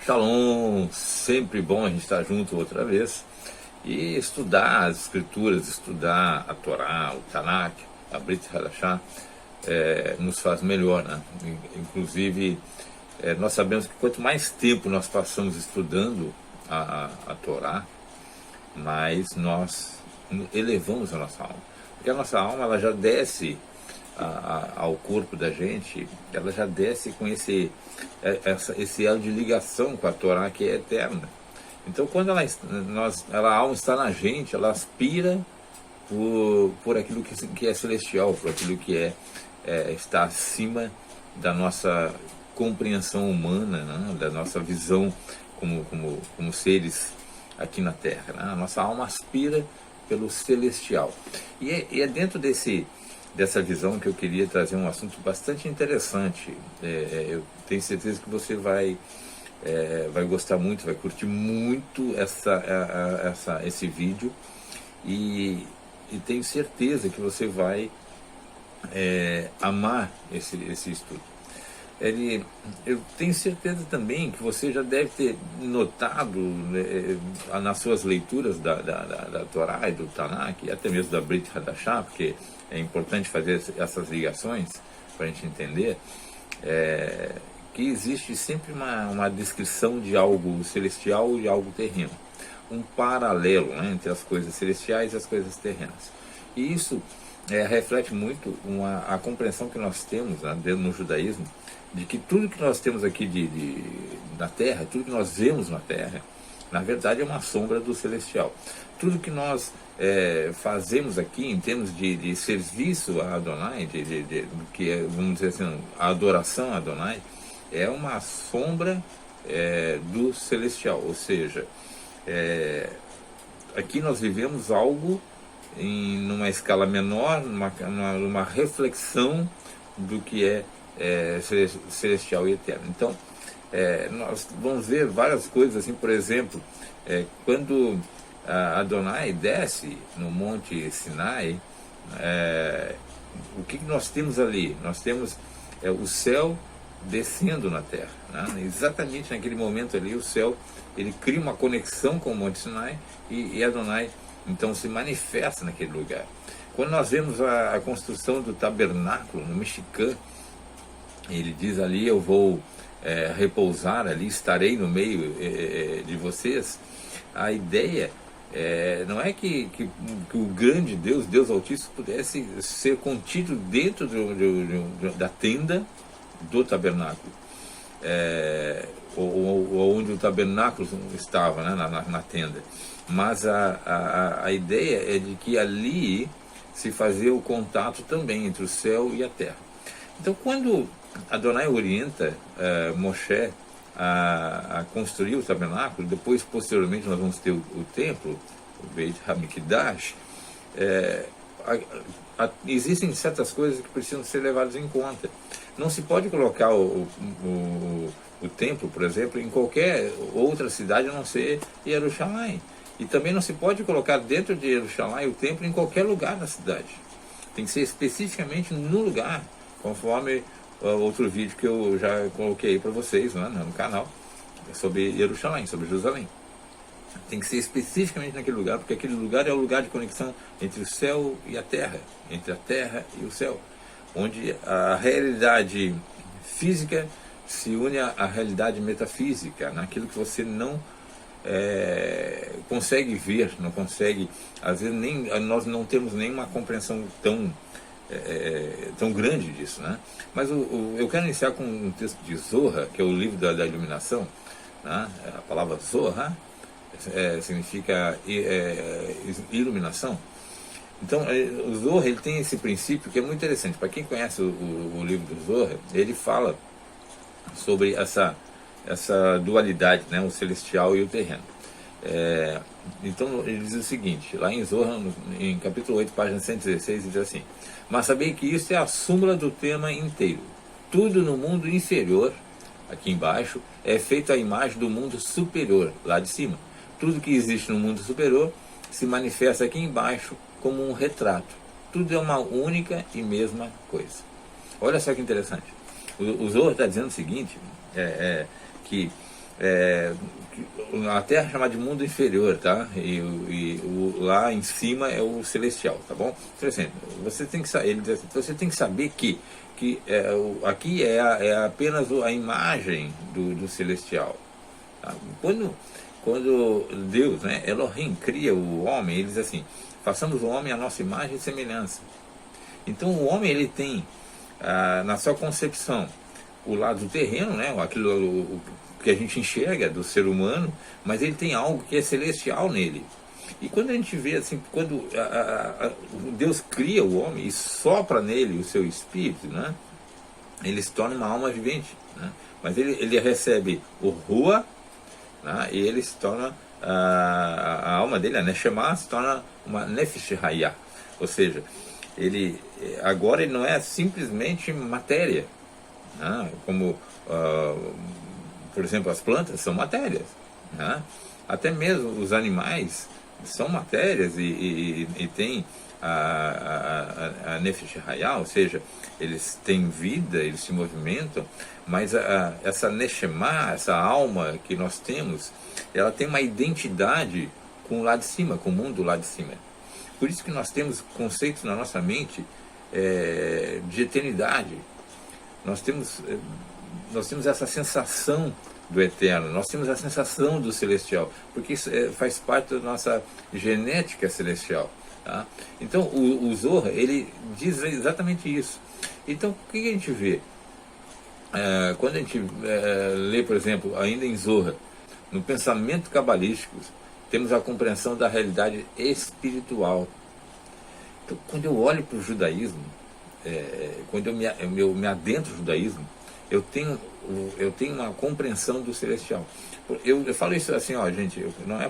Shalom, sempre bom a gente estar junto outra vez e estudar as escrituras, estudar a Torá, o Tanakh, a Brit Hadashah, nos faz melhor, né? Inclusive, nós sabemos que quanto mais tempo nós passamos estudando a Torá, mais nós elevamos a nossa alma. Porque a nossa alma ela já desce ao corpo da gente, ela já desce com esse elo de ligação com a Torá que é eterna. Então quando a alma está na gente, ela aspira por aquilo que é celestial, por aquilo que está acima da nossa compreensão humana, né? Da nossa visão como seres aqui na Terra, né? A nossa alma aspira pelo celestial. E é dentro dessa visão que eu queria trazer um assunto bastante interessante. Eu tenho certeza que você vai gostar muito, vai curtir muito esse vídeo e tenho certeza que você vai amar esse estudo. Eu tenho certeza também que você já deve ter notado nas suas leituras da Torá e do Tanakh, e até mesmo da Brit Hadashah, porque é importante fazer essas ligações para a gente entender, que existe sempre uma descrição de algo celestial e algo terreno, um paralelo, né, entre as coisas celestiais e as coisas terrenas. E isso reflete muito a compreensão que nós temos, né, no judaísmo, de que tudo que nós temos aqui na Terra, tudo que nós vemos na Terra, na verdade é uma sombra do celestial. Tudo que nós fazemos aqui em termos de serviço a Adonai, vamos dizer assim, a adoração a Adonai, é uma sombra do celestial. Ou seja, aqui nós vivemos algo numa escala menor, numa reflexão do que é celestial e eterno. Então, nós vamos ver várias coisas, assim, por exemplo, quando Adonai desce no Monte Sinai, o que nós temos ali? Nós temos o céu descendo na terra, né? Exatamente naquele momento ali, o céu ele cria uma conexão com o Monte Sinai e Adonai então se manifesta naquele lugar. Quando nós vemos a construção do tabernáculo no Mexicã, ele diz ali: eu vou repousar ali, estarei no meio de vocês. A ideia não é que o grande Deus Altíssimo pudesse ser contido dentro da tenda do tabernáculo, ou onde o tabernáculo estava, né, na tenda. Mas a ideia é de que ali se fazia o contato também entre o céu e a terra. Então, quando Adonai orienta Moshe a construir o tabernáculo, depois, posteriormente, nós vamos ter o templo, o Beit HaMikdash, existem certas coisas que precisam ser levadas em conta. Não se pode colocar o templo, por exemplo, em qualquer outra cidade a não ser Jerusalém. E também não se pode colocar dentro de Jerusalém o templo em qualquer lugar da cidade. Tem que ser especificamente no lugar, conforme outro vídeo que eu já coloquei para vocês, né, no canal, sobre Jerusalém, sobre Jerusalém. Tem que ser especificamente naquele lugar, porque aquele lugar é o lugar de conexão entre o céu e a terra, entre a terra e o céu, onde a realidade física se une à realidade metafísica, naquilo que você não consegue ver, não consegue, às vezes nós não temos nenhuma compreensão tão grande disso, né? Mas eu quero iniciar com um texto de Zohar, que é o livro da iluminação, né? A palavra Zohar significa iluminação. Então, o Zohar ele tem esse princípio que é muito interessante. Para quem conhece o livro do Zohar, ele fala sobre essa dualidade, né? O celestial e o terreno. Então, ele diz o seguinte, lá em Zohar, em capítulo 8, página 116, ele diz assim: mas sabei que isso é a súmula do tema inteiro. Tudo no mundo inferior, aqui embaixo, é feito à imagem do mundo superior, lá de cima. Tudo que existe no mundo superior se manifesta aqui embaixo como um retrato. Tudo é uma única e mesma coisa. Olha só que interessante. O Zohar está dizendo o seguinte, que a Terra é chamada de mundo inferior, tá? Lá em cima é o celestial, tá bom? Então, assim, você tem que saber, ele diz assim, você tem que saber que aqui é apenas a imagem do celestial. Tá? Quando Deus, né, Elohim, cria o homem, ele diz assim, façamos o homem à nossa imagem e semelhança. Então o homem, ele tem na sua concepção o lado terreno, né, aquilo que a gente enxerga do ser humano, mas ele tem algo que é celestial nele. E quando a gente vê assim, quando Deus cria o homem e sopra nele o seu espírito, né, ele se torna uma alma vivente, né, mas ele recebe o Rua, né, e ele se torna, a alma dele, a Neshama, se torna uma Nefesh Hayah, ou seja, agora ele não é simplesmente matéria, né, como por exemplo, as plantas são matérias, né? Até mesmo os animais são matérias e tem a Nefesh Hayah, ou seja, eles têm vida, eles se movimentam, mas essa Neshama, essa alma que nós temos, ela tem uma identidade com o lado de cima, com o mundo lá de cima. Por isso que nós temos conceitos na nossa mente de eternidade. Nós temos essa sensação do eterno, nós temos a sensação do celestial, porque isso faz parte da nossa genética celestial. Tá? Então o Zohar, ele diz exatamente isso. Então o que a gente vê? Quando a gente lê, por exemplo, ainda em Zohar, no pensamento cabalístico, temos a compreensão da realidade espiritual. Então, quando eu olho para o judaísmo, quando eu me adentro no judaísmo, eu tenho uma compreensão do celestial. Eu falo isso assim, ó, gente, não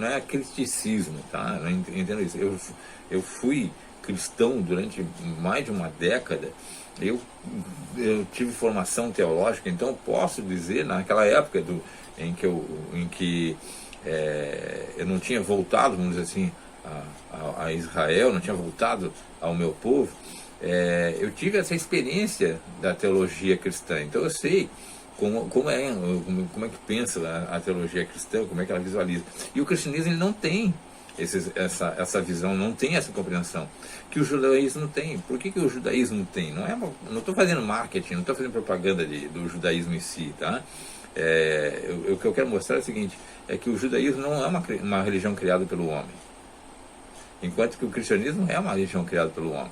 é criticismo, tá? Não entendo isso. Eu fui cristão durante mais de uma década. Eu tive formação teológica, então eu posso dizer, naquela época em que eu não tinha voltado, vamos dizer assim, a Israel, não tinha voltado ao meu povo, eu tive essa experiência da teologia cristã, então eu sei como é que pensa a teologia cristã, como é que ela visualiza. E o cristianismo, ele não tem essa visão, não tem essa compreensão que o judaísmo tem. Por que o judaísmo tem? Não estou fazendo marketing, não estou fazendo propaganda do judaísmo em si, tá? O que eu quero mostrar é o seguinte, é que o judaísmo não é uma religião criada pelo homem, enquanto que o cristianismo é uma religião criada pelo homem.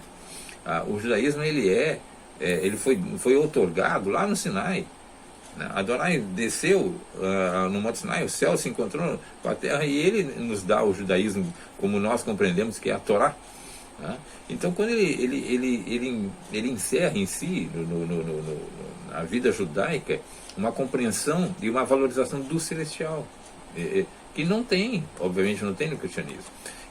O judaísmo, ele foi outorgado lá no Sinai. Adonai desceu no Monte Sinai, o céu se encontrou com a terra e ele nos dá o judaísmo como nós compreendemos, que é a Torá. Então, quando ele encerra em si, na vida judaica, uma compreensão e uma valorização do celestial, que não tem, obviamente não tem no cristianismo.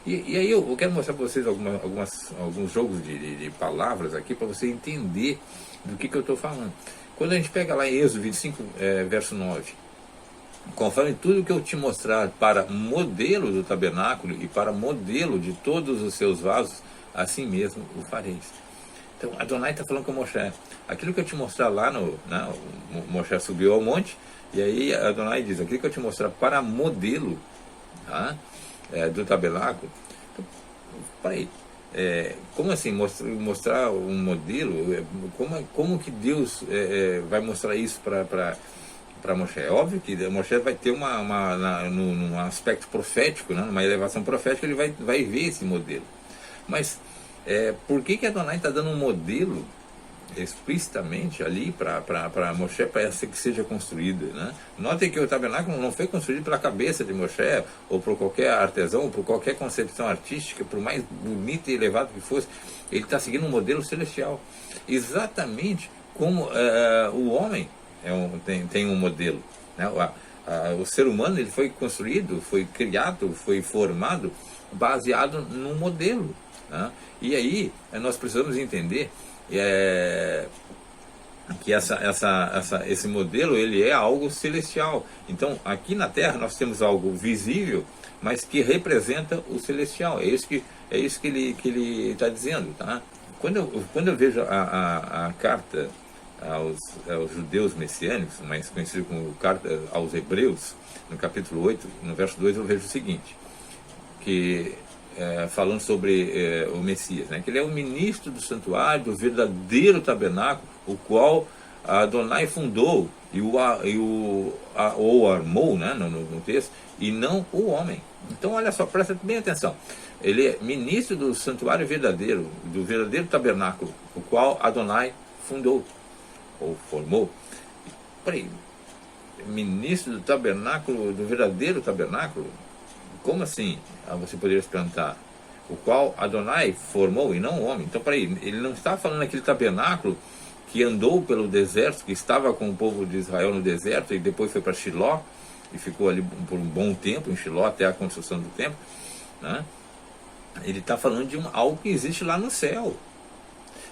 E aí eu quero mostrar para vocês alguns jogos de palavras aqui, para você entender do que eu estou falando. Quando a gente pega lá em Êxodo 25, verso 9, conforme tudo que eu te mostrar para modelo do tabernáculo e para modelo de todos os seus vasos, assim mesmo o fareis. Então Adonai está falando com Moshe, aquilo que eu te mostrar lá Moshe subiu ao monte, e aí Adonai diz, aquilo que eu te mostrar para modelo, tá? Do tabernáculo. Então, peraí, como assim mostrar um modelo? Como que Deus vai mostrar isso para Moshe? É óbvio que Moshe vai ter num aspecto profético, né, numa elevação profética, ele vai ver esse modelo. Mas por que Adonai está dando um modelo explicitamente ali para Moshe, para que seja construída, né? Notem que o tabernáculo não foi construído pela cabeça de Moshe, ou por qualquer artesão, ou por qualquer concepção artística, por mais bonito e elevado que fosse. Ele está seguindo um modelo celestial, exatamente como o homem tem um modelo, né? O ser humano, ele foi construído, foi criado, foi formado baseado num modelo, né? E aí nós precisamos entender que esse modelo, ele é algo celestial. Então aqui na Terra nós temos algo visível, mas que representa o celestial. É isso que ele está dizendo, tá? Quando eu vejo a carta aos judeus messiânicos, mais conhecido como Carta aos Hebreus, no capítulo 8, no verso 2, eu vejo o seguinte, que falando sobre o Messias, né, que ele é o ministro do santuário, do verdadeiro tabernáculo, o qual Adonai fundou ou armou, né, no texto, e não o homem. Então, olha só, presta bem atenção. Ele é ministro do santuário verdadeiro, do verdadeiro tabernáculo, o qual Adonai fundou ou formou. Peraí, ministro do tabernáculo, do verdadeiro tabernáculo? Como assim? Você poderia se perguntar. O qual Adonai formou e não o homem. Então, peraí, ele não está falando daquele tabernáculo que andou pelo deserto, que estava com o povo de Israel no deserto e depois foi para Shiló e ficou ali por um bom tempo em Shiló até a construção do templo, né? Ele está falando de algo que existe lá no céu.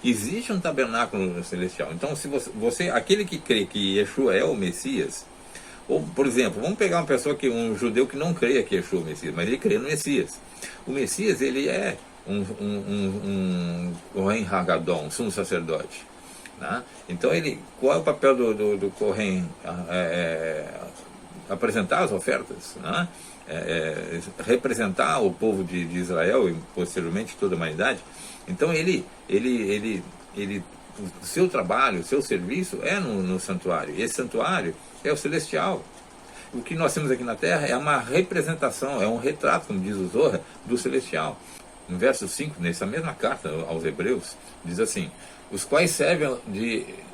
Existe um tabernáculo celestial. Então, se você aquele que crê que Yeshua é o Messias, ou, por exemplo, vamos pegar uma pessoa um judeu que não creia que Yeshua é o Messias, mas ele crê no Messias. O Messias, ele é um Kohen Hagadol, um sumo sacerdote, né? Então, qual é o papel do Kohen? Apresentar as ofertas, né? Representar o povo de Israel e posteriormente toda a humanidade. Então o seu trabalho, o seu serviço é no santuário, e esse santuário é o celestial. O que nós temos aqui na terra é uma representação, é um retrato, como diz o Zohar, do celestial. No verso 5, nessa mesma carta aos Hebreus, diz assim: os quais servem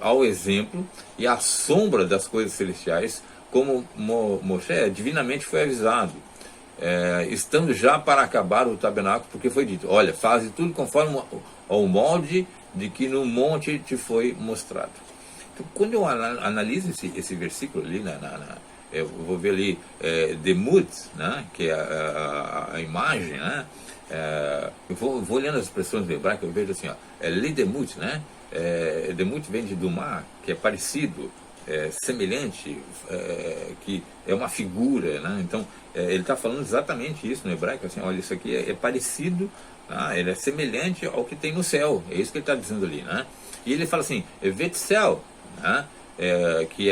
ao exemplo e à sombra das coisas celestiais, como Moshe divinamente foi avisado, estando já para acabar o tabernáculo, porque foi dito: olha, faze tudo conforme ao molde de que no monte te foi mostrado. Então, quando eu analiso esse versículo ali, eu vou ver ali Demut, né, que é a imagem, né? Eu vou olhando as expressões do hebraico, eu vejo assim, Lidemut, né? Demut vem de Dumá, que é parecido, semelhante, que é uma figura, né? Então ele está falando exatamente isso no hebraico, assim, olha, isso aqui é parecido, né? Ele é semelhante ao que tem no céu, é isso que ele está dizendo ali, né? E ele fala assim, Vetzel, né? Que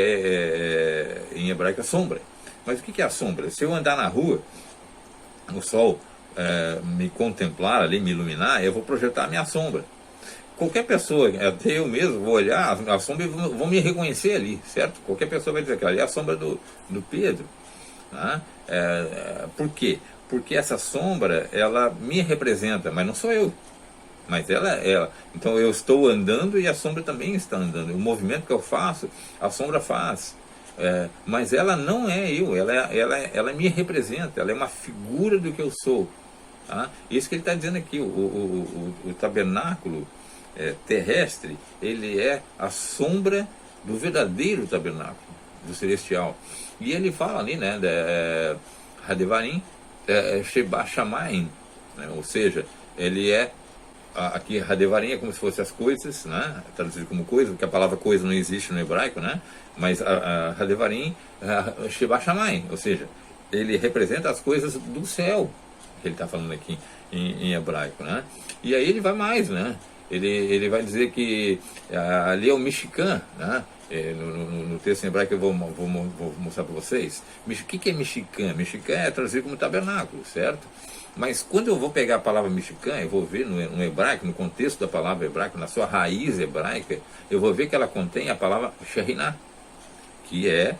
em hebraico é sombra. Mas o que é a sombra? Se eu andar na rua, o sol me contemplar ali, me iluminar, eu vou projetar a minha sombra. Qualquer pessoa, até eu mesmo, vou olhar a sombra e vão me reconhecer ali, certo? Qualquer pessoa vai dizer que ali é a sombra do Pedro, né? Por quê? Porque essa sombra, ela me representa, mas não sou eu, mas ela. Então eu estou andando e a sombra também está andando. O movimento que eu faço, a sombra faz. Mas ela não é eu, ela me representa, ela é uma figura do que eu sou. Tá? Isso que ele está dizendo aqui, o tabernáculo terrestre, ele é a sombra do verdadeiro tabernáculo, do celestial. E ele fala ali, né, Hadevarim, Sheba Shamayim, né, ou seja, ele aqui Hadevarim é como se fossem as coisas, né, traduzido como coisa, porque a palavra coisa não existe no hebraico, né, mas Hadevarim, Sheba Shamayim, ou seja, ele representa as coisas do céu, que ele está falando aqui em hebraico, né, e aí ele vai mais, né, ele vai dizer que ali é o Mishkan, né? No texto em hebraico que eu vou mostrar para vocês. O que é Mishkan? Mishkan é traduzido como tabernáculo, certo? Mas quando eu vou pegar a palavra Mishkan, eu vou ver no hebraico, no contexto da palavra hebraica, na sua raiz hebraica, eu vou ver que ela contém a palavra Shekhinah, que é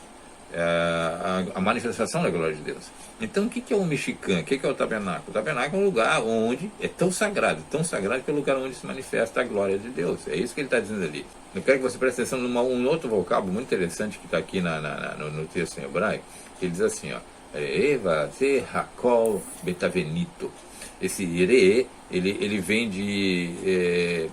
a manifestação da glória de Deus. Então o que é o Mishkan? O que é o tabernáculo? O tabernáculo é um lugar onde é tão sagrado que é o lugar onde se manifesta a glória de Deus. É isso que ele está dizendo ali. Eu quero que você preste atenção num outro vocábulo muito interessante que está aqui no texto em hebraico. Ele diz assim, ó, Eva ze hakol betavenito. Esse ire, ele vem de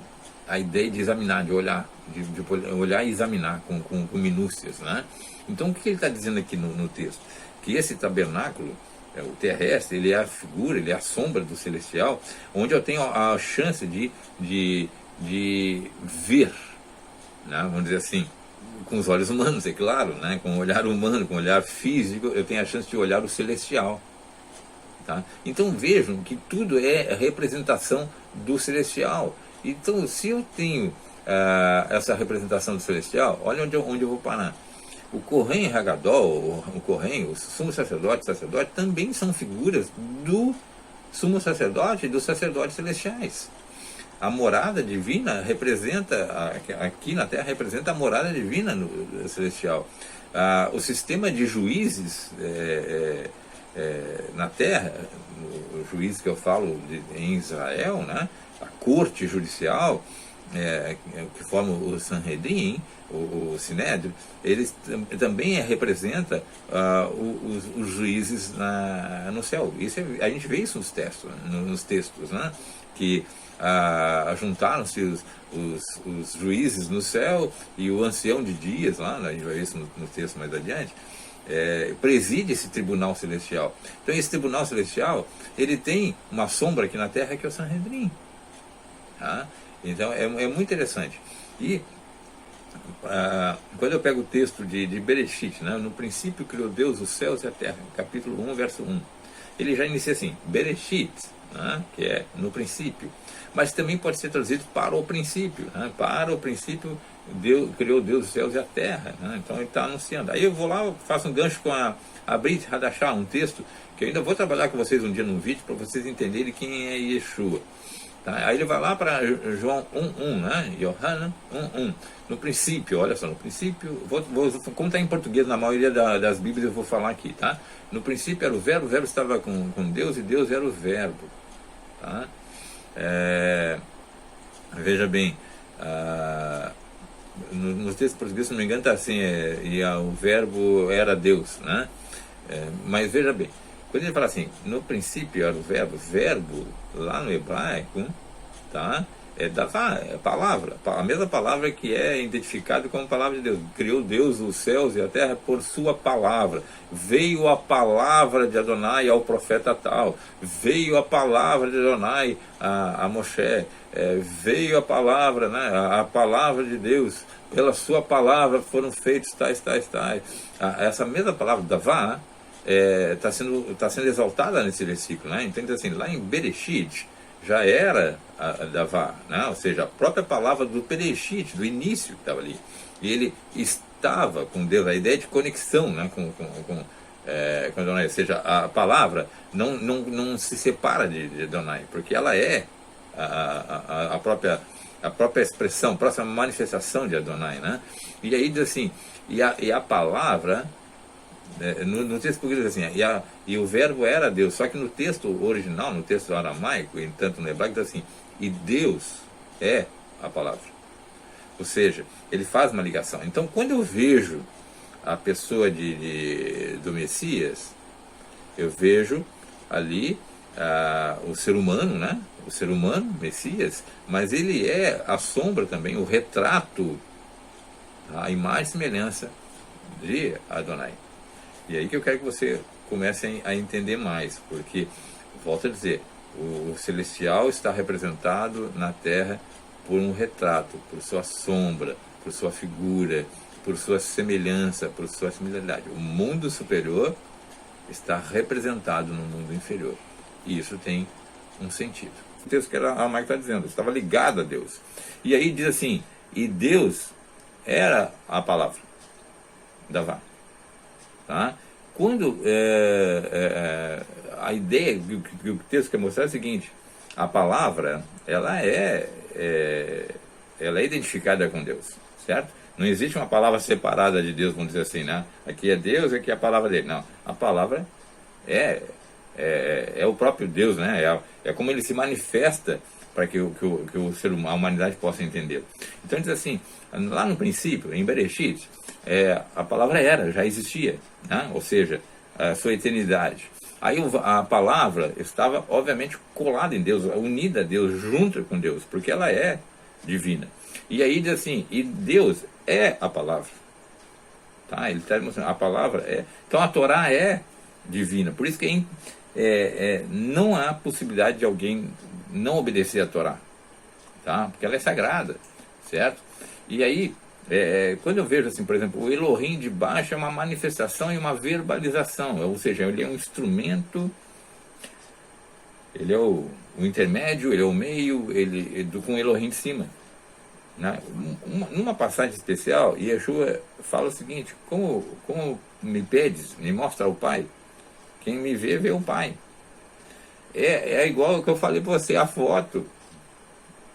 a ideia de examinar, de olhar, de olhar e examinar com minúcias, né? Então o que ele está dizendo aqui no texto? Que esse tabernáculo, o terrestre, ele é a figura, ele é a sombra do celestial, onde eu tenho a chance de ver, né? Vamos dizer assim, com os olhos humanos, é claro, né? Com o olhar humano, com o olhar físico, eu tenho a chance de olhar o celestial. Tá? Então vejam que tudo é representação do celestial. Então, se eu tenho essa representação do celestial, olha onde eu vou parar. O Kohen Hagadol, o Kohen, o sumo sacerdote, também são figuras do sumo sacerdote e dos sacerdotes celestiais. A morada divina representa, aqui na Terra, representa a morada divina celestial. O sistema de juízes na Terra, o juízes que eu falo em Israel, né, a corte judicial, que forma o Sanhedrin, o Sinédrio, eles também representa os juízes no céu. Isso a gente vê isso nos textos, né? Que juntaram-se os juízes no céu e o ancião de dias, lá, a gente vai ver isso no texto mais adiante, preside esse tribunal celestial. Então esse tribunal celestial, ele tem uma sombra aqui na Terra, que é o Sanhedrin. Tá? Então é muito interessante. E quando eu pego o texto de Bereshit, né, no princípio criou Deus os céus e a terra, capítulo 1, verso 1, ele já inicia assim, Bereshit, né, que é no princípio, mas também pode ser traduzido para o princípio, né, para o princípio criou Deus os céus e a terra, né, então ele está anunciando. Aí eu vou lá, faço um gancho com a Brit Hadashah, um texto que eu ainda vou trabalhar com vocês um dia num vídeo, para vocês entenderem quem é Yeshua. Tá? Aí ele vai lá para João 1.1, né? Yohanan 1.1. No princípio, olha só, no princípio, como está em português, na maioria das Bíblias eu vou falar aqui, tá? No princípio era o verbo estava com Deus e Deus era o verbo. Tá? Veja bem, no texto português, se não me engano, está assim, o verbo era Deus, né? Mas veja bem, quando ele fala assim, no princípio era o verbo lá no hebraico, tá? Davá, é palavra, a mesma palavra que é identificada como palavra de Deus. Criou Deus os céus e a terra por sua palavra. Veio a palavra de Adonai ao profeta tal. Veio a palavra de Adonai a Moshe. Veio a palavra, né? A palavra de Deus. Pela sua palavra foram feitos tais. Essa mesma palavra, Davá, está sendo exaltada nesse versículo, né? Então, assim, lá em Bereshit já era a Davá, né? Ou seja, a própria palavra do Bereshit, do início que estava ali. E ele estava com Deus, a ideia de conexão, né? com Adonai. Ou seja, a palavra não se separa de Adonai, porque ela é a própria expressão, a próxima manifestação de Adonai, né? E aí diz assim, e a palavra... No texto português assim, e o verbo era Deus, só que no texto original, no texto aramaico, e tanto no hebraico, diz assim, e Deus é a palavra. Ou seja, ele faz uma ligação. Então, quando eu vejo a pessoa do Messias, eu vejo ali o ser humano, né? O ser humano, Messias, mas ele é a sombra também, o retrato, a imagem e semelhança de Adonai. E aí que eu quero que você comece a entender mais, porque, volto a dizer, o celestial está representado na Terra por um retrato, por sua sombra, por sua figura, por sua semelhança, por sua similaridade. O mundo superior está representado no mundo inferior. E isso tem um sentido. O texto que a Mike está dizendo, estava ligado a Deus. E aí diz assim, e Deus era a palavra, Davá. Tá? Quando a ideia que o texto quer mostrar é a seguinte, a palavra ela é identificada com Deus, certo? Não existe uma palavra separada de Deus, vamos dizer assim, né? Aqui é Deus, aqui é a palavra dele. Não, a palavra é o próprio Deus, né? É como ele se manifesta para que o ser humano, a humanidade possa entender. Então diz assim, lá no princípio, em Bereshit, a palavra já existia, né? Ou seja, a sua eternidade. Aí a palavra estava, obviamente, colada em Deus, unida a Deus, junto com Deus, porque ela é divina. E aí diz assim, e Deus é a palavra. Tá? Ele está demonstrando, a palavra é... Então a Torá é divina, por isso que não há possibilidade de alguém não obedecer a Torá, tá? Porque ela é sagrada, certo? E aí, quando eu vejo assim, por exemplo, o Elohim de baixo é uma manifestação e uma verbalização, ou seja, ele é um instrumento, ele é o intermédio, ele é o meio, com o Elohim de cima, Né? Numa passagem especial, Yeshua fala o seguinte: como me pedes, me mostra o Pai. Quem me vê, vê o Pai. É igual o que eu falei para você, a foto.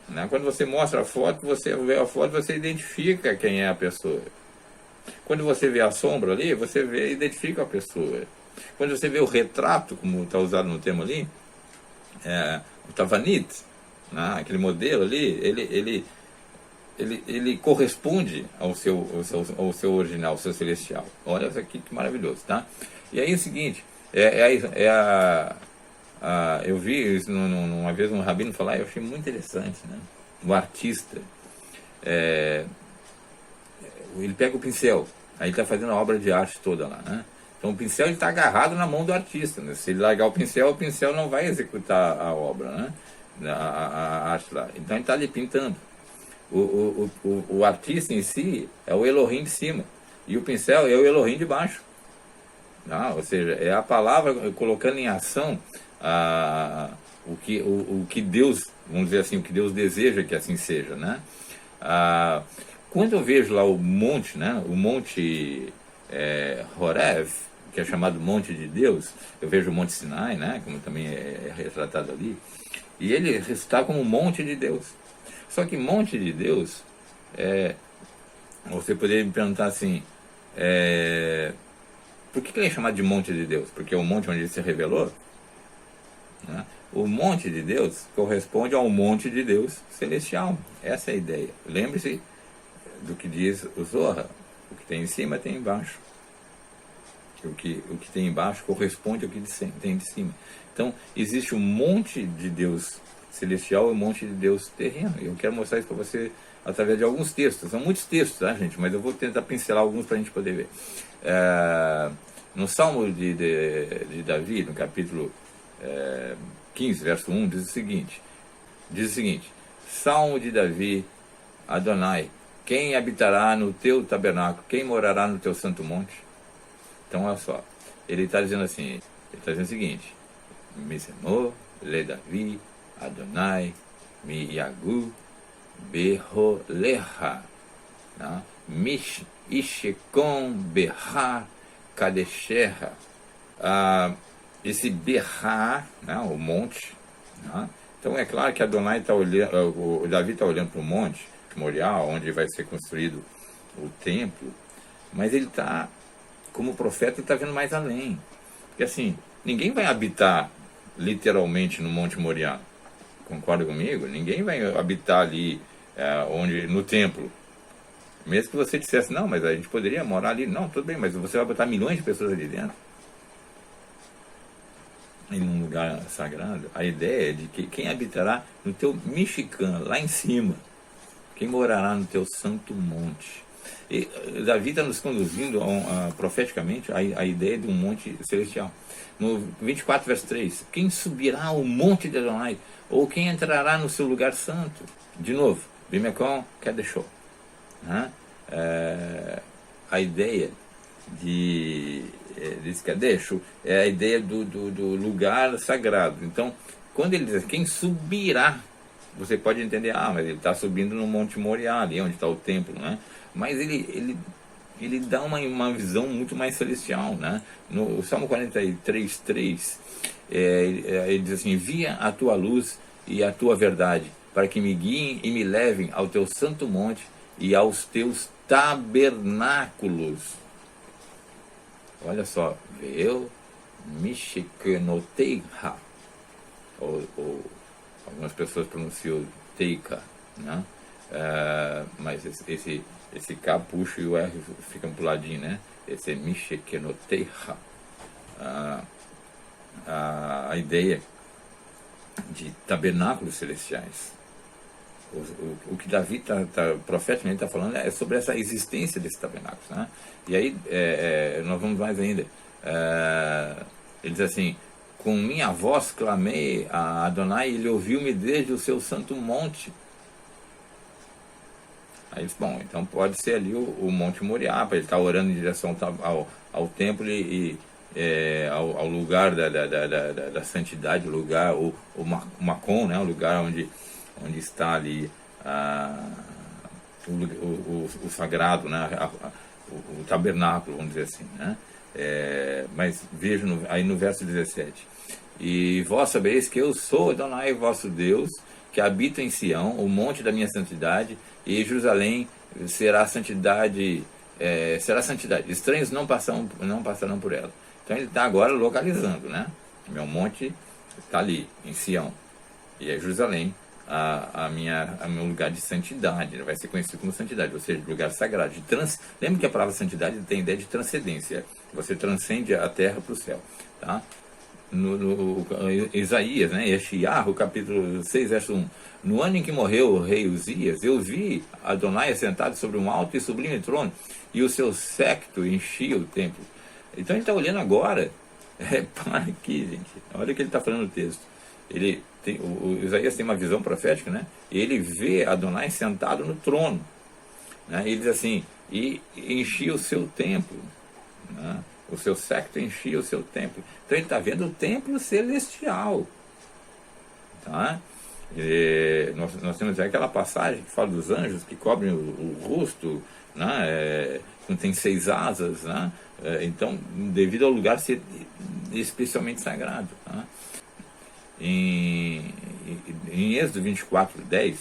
Né? Quando você mostra a foto, você vê a foto, você identifica quem é a pessoa. Quando você vê a sombra ali, você identifica a pessoa. Quando você vê o retrato, como está usado no termo ali, o Tavanit, né? Aquele modelo ali, ele corresponde ao seu original, ao seu celestial. Olha isso aqui que maravilhoso, tá? E aí é o seguinte, eu vi isso uma vez um rabino falar, eu achei muito interessante, né? O artista, ele pega o pincel, aí ele está fazendo a obra de arte toda lá, né? Então o pincel está agarrado na mão do artista, né? Se ele largar o pincel não vai executar a obra, né? A arte lá. Então ele está ali pintando. O artista em si é o Elohim de cima, e o pincel é o Elohim de baixo. Não, ou seja, é a palavra colocando em ação o que Deus, vamos dizer assim, o que Deus deseja que assim seja, né? Quando eu vejo lá o monte, né, o monte Horeb, que é chamado Monte de Deus, eu vejo o Monte Sinai, né, como também é retratado ali, e ele está como Monte de Deus. Só que Monte de Deus, você poderia me perguntar assim, por que ele é chamado de Monte de Deus? Porque é o monte onde ele se revelou? Né? O monte de Deus corresponde ao monte de Deus celestial. Essa é a ideia. Lembre-se do que diz o Zohar: o que tem em cima tem embaixo. O que tem embaixo corresponde ao que tem de cima. Então, existe um monte de Deus celestial e um monte de Deus terreno. Eu quero mostrar isso para você através de alguns textos. São muitos textos, tá, gente? Mas eu vou tentar pincelar alguns para a gente poder ver. No Salmo de Davi, no capítulo 15, verso 1, diz o seguinte: Salmo de Davi, Adonai, quem habitará no teu tabernáculo? Quem morará no teu santo monte? Então, olha só, ele está dizendo assim, ele está dizendo o seguinte: Misemor, le Davi, Adonai, mi yagu, beholeha, mish ishekon beha kadesherra. Esse berra, né, o monte, né? Então é claro que Adonai está olhando, o Davi está olhando para o monte Moriá, onde vai ser construído o templo, mas ele está, como profeta, ele está vendo mais além, porque assim, ninguém vai habitar literalmente no Monte Moriá, concorda comigo? Ninguém vai habitar ali no templo, mesmo que você dissesse, não, mas a gente poderia morar ali. Não, tudo bem, mas você vai botar milhões de pessoas ali dentro, em um lugar sagrado. A ideia é de que quem habitará no teu Mishkan, lá em cima, quem morará no teu santo monte. E Davi está nos conduzindo profeticamente a ideia de um monte celestial. No 24, verso 3, quem subirá ao monte de Adonai, ou quem entrará no seu lugar santo? De novo, Bimekon Kadeshó. A ideia de Kadesho é a ideia do lugar sagrado. Então, quando ele diz quem subirá, você pode entender, mas ele está subindo no Monte Moriá, ali onde está o templo, né? Mas ele dá uma visão muito mais celestial, né? No Salmo 43, 3, ele diz assim: envia a tua luz e a tua verdade, para que me guiem e me levem ao teu santo monte e aos teus tabernáculos. Olha só, Veu Mishkenoteiha, ou algumas pessoas pronunciam Teika, né? Mas esse K puxa e o R fica pro ladinho, né? Esse é Mishkenoteiha. A ideia de tabernáculos celestiais. O que Davi profeticamente está falando é sobre essa existência desse tabernáculo, né? E aí nós vamos mais ainda. Ele diz assim: com minha voz clamei a Adonai, ele ouviu-me desde o seu santo monte. Aí diz, bom, então pode ser ali o Monte Moriá, para ele estar orando em direção ao templo e ao lugar da santidade, o lugar, o Macon, né, o lugar onde está ali o sagrado, né? O tabernáculo, vamos dizer assim, né? Mas veja aí no verso 17: e vós sabeis que eu sou Adonai vosso Deus, que habito em Sião, o monte da minha santidade, e Jerusalém será santidade, será santidade. Estranhos não passarão por ela. Então ele está agora localizando, né? Meu monte está ali, em Sião, e é Jerusalém, meu lugar de santidade, vai ser conhecido como santidade, ou seja, lugar sagrado. Lembra que a palavra santidade tem ideia de transcendência, você transcende a terra para o céu, tá? No Isaías, né, Yeshayahu, capítulo 6, verso 1: no ano em que morreu o rei Uzias, eu vi Adonai assentado sobre um alto e sublime trono, e o seu séquito enchia o templo. Então ele está olhando agora, para aqui, gente, olha o que ele está falando no texto. O Isaías tem uma visão profética, né? E ele vê Adonai sentado no trono, né? Ele diz assim: e enchia o seu templo, né? O seu séquito enchia o seu templo. Então ele está vendo o templo celestial, tá? Nós temos aquela passagem que fala dos anjos que cobrem o rosto, né? Tem 6 asas, né? Então, devido ao lugar ser especialmente sagrado, tá? Em Êxodo 24:10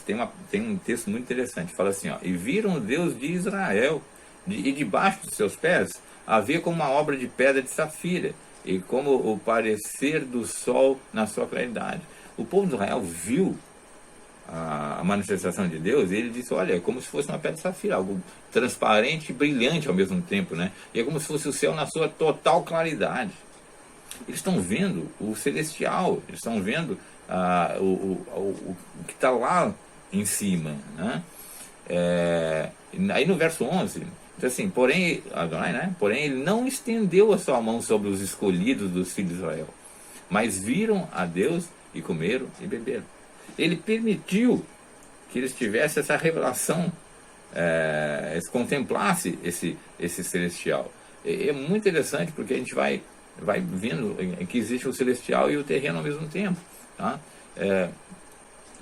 tem um texto muito interessante, fala assim, ó: e viram o Deus de Israel, e debaixo dos seus pés havia como uma obra de pedra de safira, e como o parecer do sol na sua claridade. O povo de Israel viu a manifestação de Deus, e ele disse: olha, é como se fosse uma pedra de safira, algo transparente e brilhante ao mesmo tempo, né? E é como se fosse o céu na sua total claridade. Eles estão vendo o celestial, eles estão vendo o que está lá em cima, né? Aí no verso 11, diz assim: porém, Adonai, né? Porém ele não estendeu a sua mão sobre os escolhidos dos filhos de Israel, mas viram a Deus e comeram e beberam. Ele permitiu que eles tivessem essa revelação, contemplasse esse celestial. É muito interessante, porque a gente vai vendo que existe o celestial e o terreno ao mesmo tempo, tá?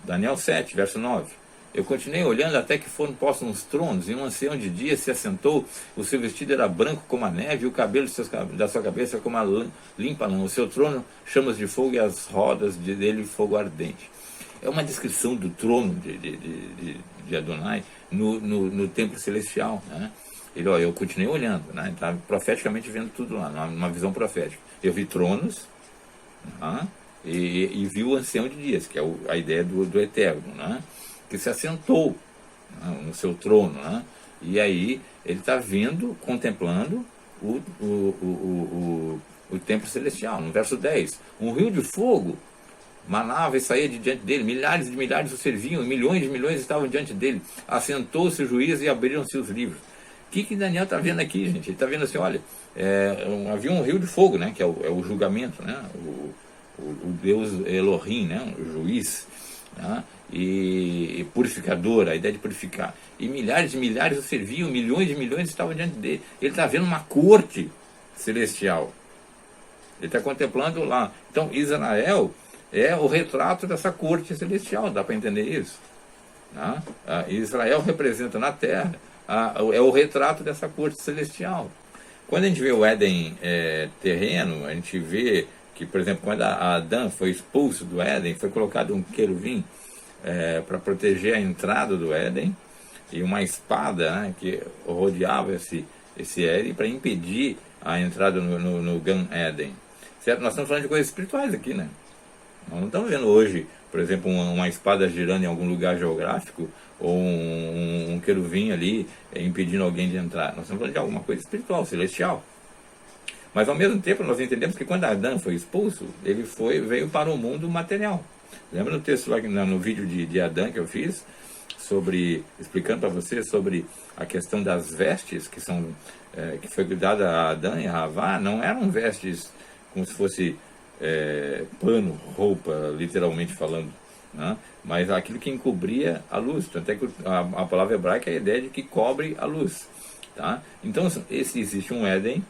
Daniel 7, verso 9: eu continuei olhando até que foram postos uns tronos, e um ancião de dia se assentou. O seu vestido era branco como a neve, e o cabelo da sua cabeça como a limpa lã. O seu trono chamas de fogo, e as rodas dele fogo ardente. É uma descrição do trono de Adonai no templo celestial, né? Ele, eu continuei olhando, né? Tá profeticamente vendo tudo lá, numa visão profética. Eu vi tronos, né? E vi o ancião de dias, que é a ideia do eterno, né? Que se assentou, né, no seu trono, né? E aí ele está vendo, contemplando o templo celestial. No verso 10: um rio de fogo manava e saía de diante dele, milhares de milhares o serviam, milhões de milhões estavam diante dele. Assentou-se o juiz e abriram-se os livros. O que Daniel está vendo aqui, gente? Ele está vendo assim: olha, havia um rio de fogo, né? Que é o julgamento, né? O Deus Elohim, né? O juiz, né? E purificador, a ideia de purificar. E milhares de milhares o serviam, milhões de milhões estavam diante dele. Ele está vendo uma corte celestial. Ele está contemplando lá. Então, Israel é o retrato dessa corte celestial, dá para entender isso? Né? Israel representa na terra, é o retrato dessa corte celestial. Quando a gente vê o Éden terreno, a gente vê que, por exemplo, quando Adão foi expulso do Éden, foi colocado um querubim para proteger a entrada do Éden, e uma espada, né, que rodeava esse Éden para impedir a entrada no Gan Éden. Certo? Nós estamos falando de coisas espirituais aqui, né? Nós não estamos vendo hoje, por exemplo, uma espada girando em algum lugar geográfico, ou um querubim ali impedindo alguém de entrar. Nós estamos falando de alguma coisa espiritual, celestial. Mas ao mesmo tempo nós entendemos que quando Adão foi expulso, ele veio para o mundo material. Lembra no texto lá no vídeo de Adão que eu fiz, explicando para você sobre a questão das vestes que foi dada a Adão e a Havá? Não eram vestes como se fosse pano, roupa, literalmente falando, né? Mas aquilo que encobria a luz. Tanto é que a palavra hebraica é a ideia de que cobre a luz, tá? Então existe um Éden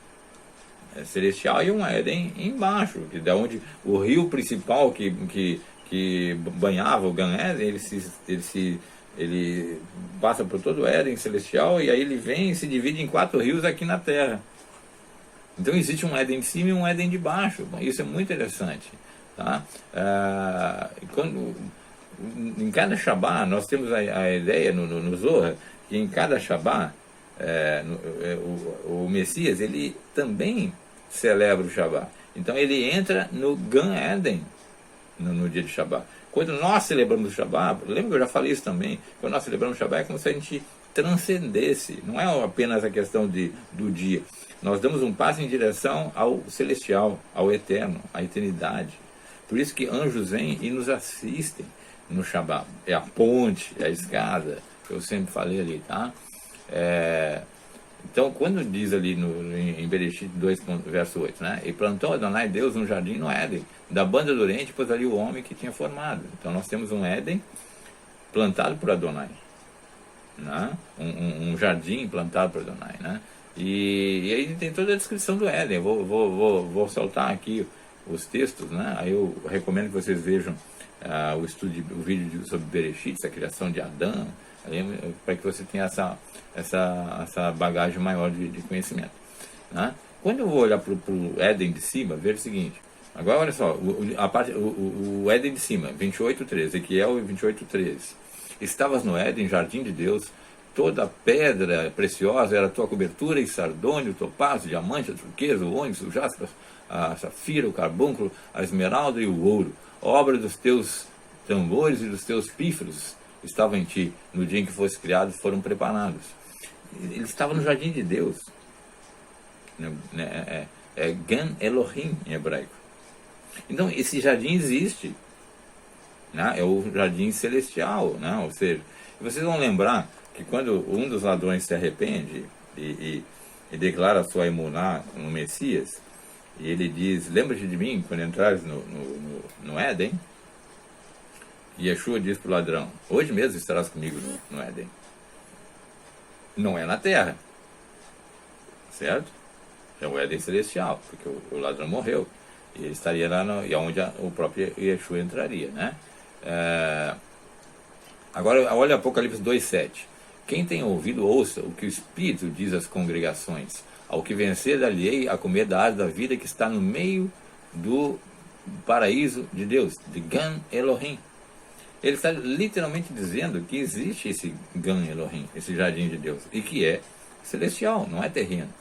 celestial e um Éden embaixo, que da onde o rio principal que banhava o Gan Éden, ele se Ele passa por todo o Éden celestial e aí ele vem e se divide em 4 rios aqui na Terra. Então existe um Éden de cima e um Éden de baixo. Isso é muito interessante. Tá? Em cada Shabá, nós temos a ideia no Zohar, que em cada Shabá, o Messias, ele também celebra o Shabá. Então ele entra no Gan Eden no dia de Shabá. Quando nós celebramos o Shabá, lembra que eu já falei isso também, quando nós celebramos o Shabá é como se a gente transcendesse, não é apenas a questão do dia. Nós damos um passo em direção ao celestial, ao eterno, à eternidade. Por isso que anjos vêm e nos assistem no Shabá. É a ponte, é a escada, que eu sempre falei ali, tá? Então, quando diz ali em Bereshit 2, verso 8, né? E plantou Adonai Deus um jardim no Éden, da banda do Oriente, pôs ali o homem que tinha formado. Então, nós temos um Éden plantado por Adonai, né? Um jardim plantado por Adonai, né? E aí tem toda a descrição do Éden. Vou soltar aqui os textos, né? Aí eu recomendo que vocês vejam o vídeo sobre Bereshit, essa criação de Adão, para que você tenha essa bagagem maior de conhecimento, né? Quando eu vou olhar para o Éden de cima, vejo o seguinte. Agora olha só, o Éden de cima, 28:13, Ezequiel 28:13. Estavas no Éden, jardim de Deus, toda pedra preciosa era a tua cobertura, e sardônio, topázio, diamante, a turquesa, o ônix, o jaspe, a safira, o carbúnculo, a esmeralda e o ouro. Obra dos teus tambores e dos teus pífaros estavam em ti, no dia em que fosse criado, foram preparados. Ele estava no jardim de Deus. É Gan Elohim em hebraico. Então, esse jardim existe, né? É o jardim celestial, né? Ou seja, vocês vão lembrar que quando um dos ladrões se arrepende e declara sua emuná no Messias, e ele diz, lembra-te de mim quando entrares no Éden? E Yeshua diz para o ladrão, hoje mesmo estarás comigo no Éden. Não é na terra, certo? É o Éden celestial, porque o ladrão morreu. E ele estaria lá e onde o próprio Yeshua entraria, né? Agora, olha Apocalipse 2:7. Quem tem ouvido, ouça o que o Espírito diz às congregações. Ao que vencer, dar-lhe-ei a comer da árvore da vida que está no meio do paraíso de Deus, de Gan Elohim. Ele está literalmente dizendo que existe esse Gan Elohim, esse jardim de Deus, e que é celestial, não é terreno.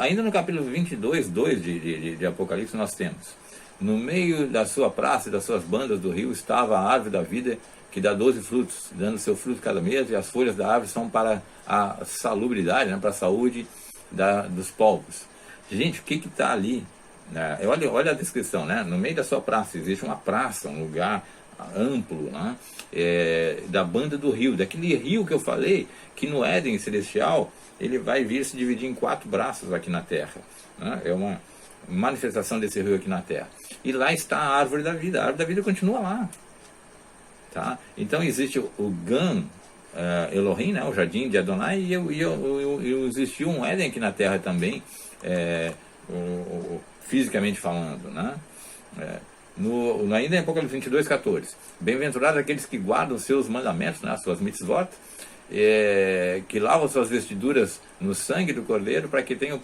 Ainda no capítulo 22:2 de Apocalipse nós temos: no meio da sua praça e das suas bandas do rio estava a árvore da vida, que dá 12 frutos, dando seu fruto cada mês, e as folhas da árvore são para a salubridade, né, para a saúde dos povos. Gente, o que está ali? Olha a descrição, né? No meio da sua praça existe uma praça, um lugar amplo, né? Da banda do rio, daquele rio que eu falei, que no Éden celestial ele vai vir se dividir em 4 braços aqui na Terra, né? É uma manifestação desse rio aqui na Terra. E lá está a árvore da vida. A árvore da vida continua lá, tá? Então existe o Gan Elohim, né? O jardim de Adonai, e existiu um Éden aqui na Terra também, fisicamente falando, né? Ainda em Apocalipse 22:14, bem-aventurados aqueles que guardam seus mandamentos, né, as suas mitzvot, que lavam suas vestiduras no sangue do Cordeiro, para que tenham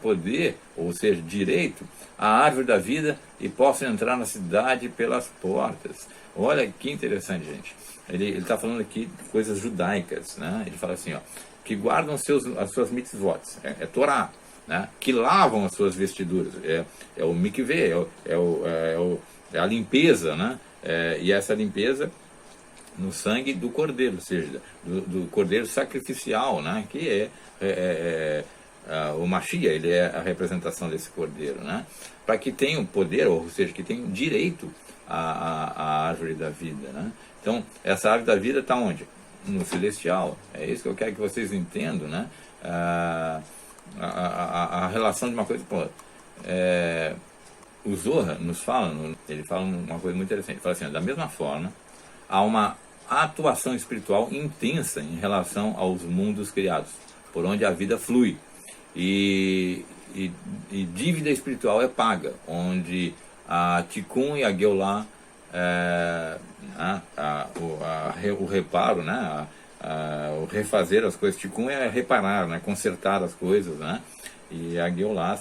poder, ou seja, direito à árvore da vida e possam entrar na cidade pelas portas. Olha que interessante, gente. Ele está falando aqui de coisas judaicas, né? Ele fala assim, ó, que guardam as suas mitzvot, é Torá, né? Que lavam as suas vestiduras, é o mikveh, é a limpeza, né? E essa limpeza no sangue do cordeiro, ou seja, do cordeiro sacrificial, né? Que o Mashiach, ele é a representação desse cordeiro, né? Para que tenham poder, ou seja, que tenham direito à árvore da vida, né? Então, essa árvore da vida está onde? No celestial. É isso que eu quero que vocês entendam, né? A relação de uma coisa com outra. O Zohar nos fala, ele fala uma coisa muito interessante. Ele fala assim, da mesma forma, há uma atuação espiritual intensa em relação aos mundos criados, por onde a vida flui. E dívida espiritual é paga, onde a Tikkun e a Geulah o reparo, né? O refazer as coisas. Tikkun é reparar, né? Consertar as coisas, né? E a Geulah,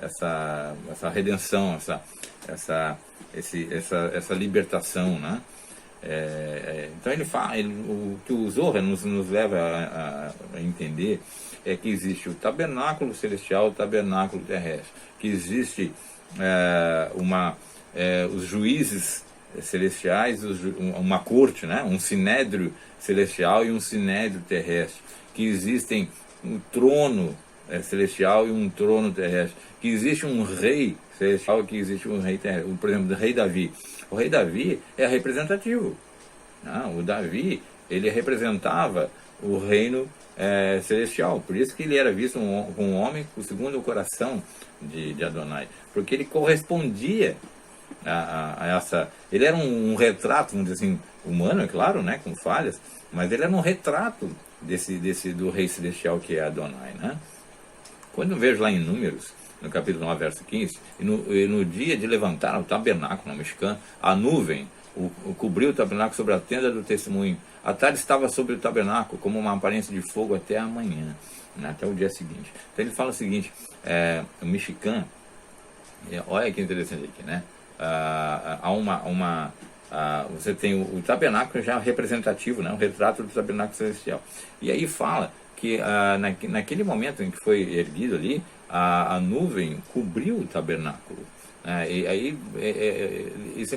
essa redenção, essa libertação, né? Então ele fala, o que o Zohar nos leva a entender é que existe o tabernáculo celestial e o tabernáculo terrestre, que existe os juízes celestiais, uma corte, né? Um sinédrio celestial e um sinédrio terrestre, que existem um trono celestial e um trono terrestre, que existe um rei celestial e que existe um rei terrestre. Por exemplo, o rei Davi. O rei Davi é representativo. O Davi, ele representava o reino celestial, por isso que ele era visto como um homem segundo o coração de Adonai, porque ele correspondia a essa... Ele era um retrato, vamos dizer assim, humano, é claro, né, com falhas, mas ele era um retrato do rei celestial que é Adonai, né? Quando eu vejo lá em Números, no capítulo 9, verso 15, e no dia de levantar o tabernáculo, no Mishkan, a nuvem cobriu o tabernáculo sobre a tenda do testemunho. A tarde estava sobre o tabernáculo, como uma aparência de fogo até amanhã, né, até o dia seguinte. Então ele fala o seguinte, o Mishkan, olha que interessante aqui, né? Você tem o tabernáculo já representativo, né? Um retrato do tabernáculo celestial. E aí fala que naquele momento em que foi erguido ali, a nuvem cobriu o tabernáculo. E aí isso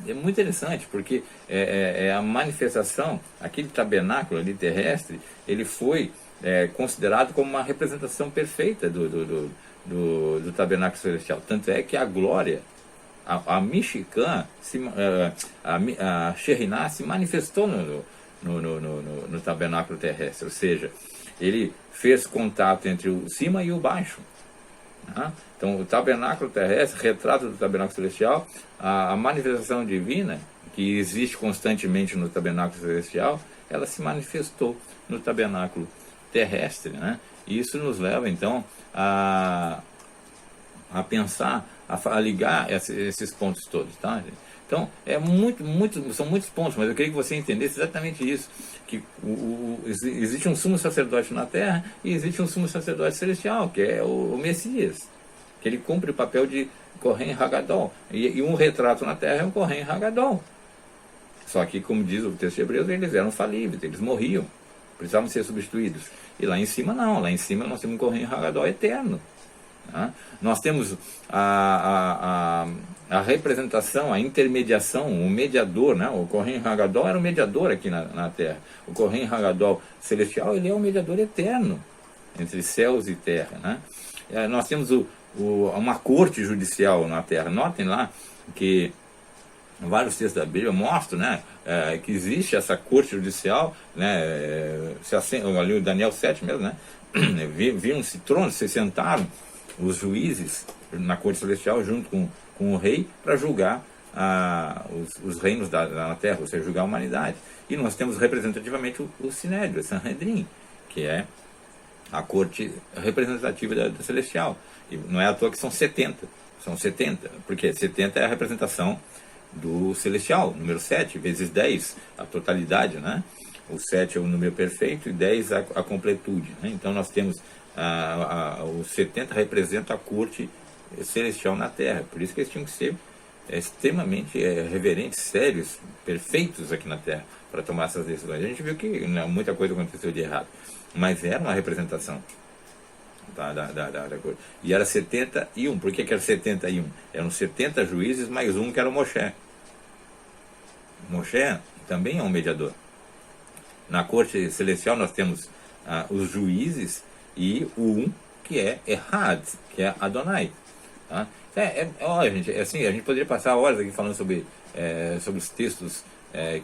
é muito interessante, porque a manifestação, aquele tabernáculo ali terrestre, ele foi considerado como uma representação perfeita do tabernáculo celestial. Tanto é que a glória, a Mishkan, a Shekhinah se manifestou no tabernáculo terrestre, ou seja, ele fez contato entre o cima e o baixo. Então o tabernáculo terrestre, retrato do tabernáculo celestial, a manifestação divina, que existe constantemente no tabernáculo celestial, ela se manifestou no tabernáculo terrestre, né? E isso nos leva então a pensar, a ligar esses pontos todos, tá? Então, são muitos pontos, mas eu queria que você entendesse exatamente isso, que existe um sumo sacerdote na terra e existe um sumo sacerdote celestial, que é o Messias, que ele cumpre o papel de Kohen Hagadol, e um retrato na terra é um Kohen Hagadol. Só que, como diz o texto de Hebreus, eles eram falíveis, eles morriam, precisavam ser substituídos. E lá em cima não, lá em cima nós temos um Kohen Hagadol eterno. Nós temos a representação, a intermediação, o mediador, né? O Kohen Hagadol era o mediador aqui na terra. O Kohen Hagadol celestial, ele é o mediador eterno entre céus e terra, né? Nós temos uma corte judicial na terra. Notem lá que vários textos da Bíblia mostram, né, que existe essa corte judicial, né? Ali o Daniel 7 mesmo, né? Viram-se tronos, se sentaram os juízes na corte celestial junto com o rei para julgar os reinos da terra, ou seja, julgar a humanidade. E nós temos representativamente o Sinédrio, o Sanhedrin, que é a corte representativa da celestial. E não é à toa que são 70, porque 70 é a representação do celestial, número 7 vezes 10, a totalidade, né? O 7 é o número perfeito e 10 a completude, né? Então nós temos o 70 representa a corte celestial na terra, por isso que eles tinham que ser extremamente reverentes, sérios, perfeitos aqui na terra para tomar essas decisões. A gente viu que muita coisa aconteceu de errado, mas era uma representação da corte. E era 71, por que era 71? Eram 70 juízes mais um que era o Moshe. Moshe também é um mediador. Na corte celestial nós temos os juízes e um que é Errad, que é Adonai. Tá? Olha, gente, assim, a gente poderia passar horas aqui falando sobre os textos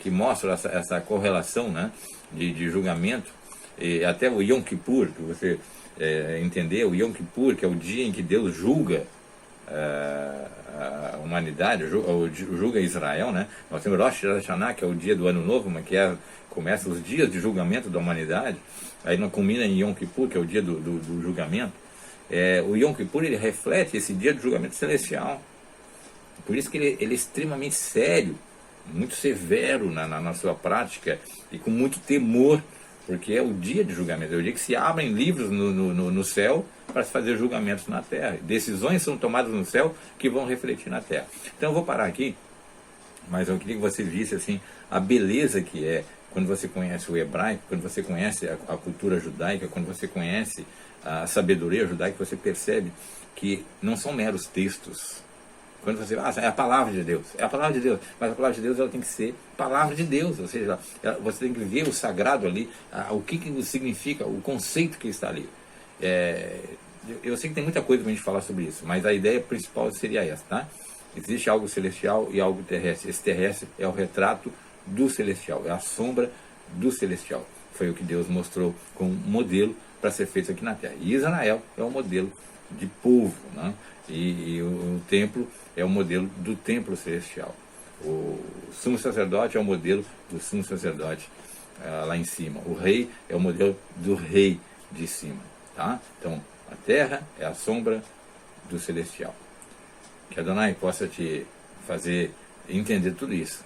que mostram essa correlação, né, de julgamento, e até o Yom Kippur, que você entendeu, o Yom Kippur, que é o dia em que Deus julga a humanidade, julga Israel, né? Nós temos Rosh Hashanah, que é o dia do Ano Novo, mas que começa os dias de julgamento da humanidade, aí não culmina em Yom Kippur, que é o dia do julgamento. O Yom Kippur, ele reflete esse dia de julgamento celestial. Por isso que ele é extremamente sério, muito severo na sua prática e com muito temor, porque é o dia de julgamento, é o dia que se abrem livros no céu para se fazer julgamentos na terra. Decisões são tomadas no céu que vão refletir na terra. Então eu vou parar aqui, mas eu queria que você visse assim, a beleza que é quando você conhece o hebraico, quando você conhece a cultura judaica, quando você conhece a sabedoria judaica, você percebe que não são meros textos. Quando você é a palavra de Deus, é a palavra de Deus, mas a palavra de Deus ela tem que ser palavra de Deus, ou seja, você tem que ver o sagrado ali, o que significa, o conceito que está ali. Eu sei que tem muita coisa para a gente falar sobre isso, mas a ideia principal seria essa, tá? Existe algo celestial e algo terrestre. Esse terrestre é o retrato do celestial, é a sombra do celestial. Foi o que Deus mostrou como modelo para ser feito aqui na Terra. E Israel é o modelo de povo, né? E o templo é o modelo do templo celestial. O sumo sacerdote é o modelo do sumo sacerdote lá em cima. O rei é o modelo do rei de cima. Tá? Então, a terra é a sombra do celestial. Que Adonai possa te fazer entender tudo isso.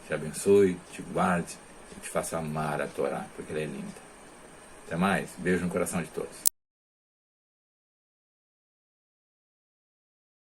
Te abençoe, te guarde e te faça amar a Torá, porque ela é linda. Até mais. Beijo no coração de todos.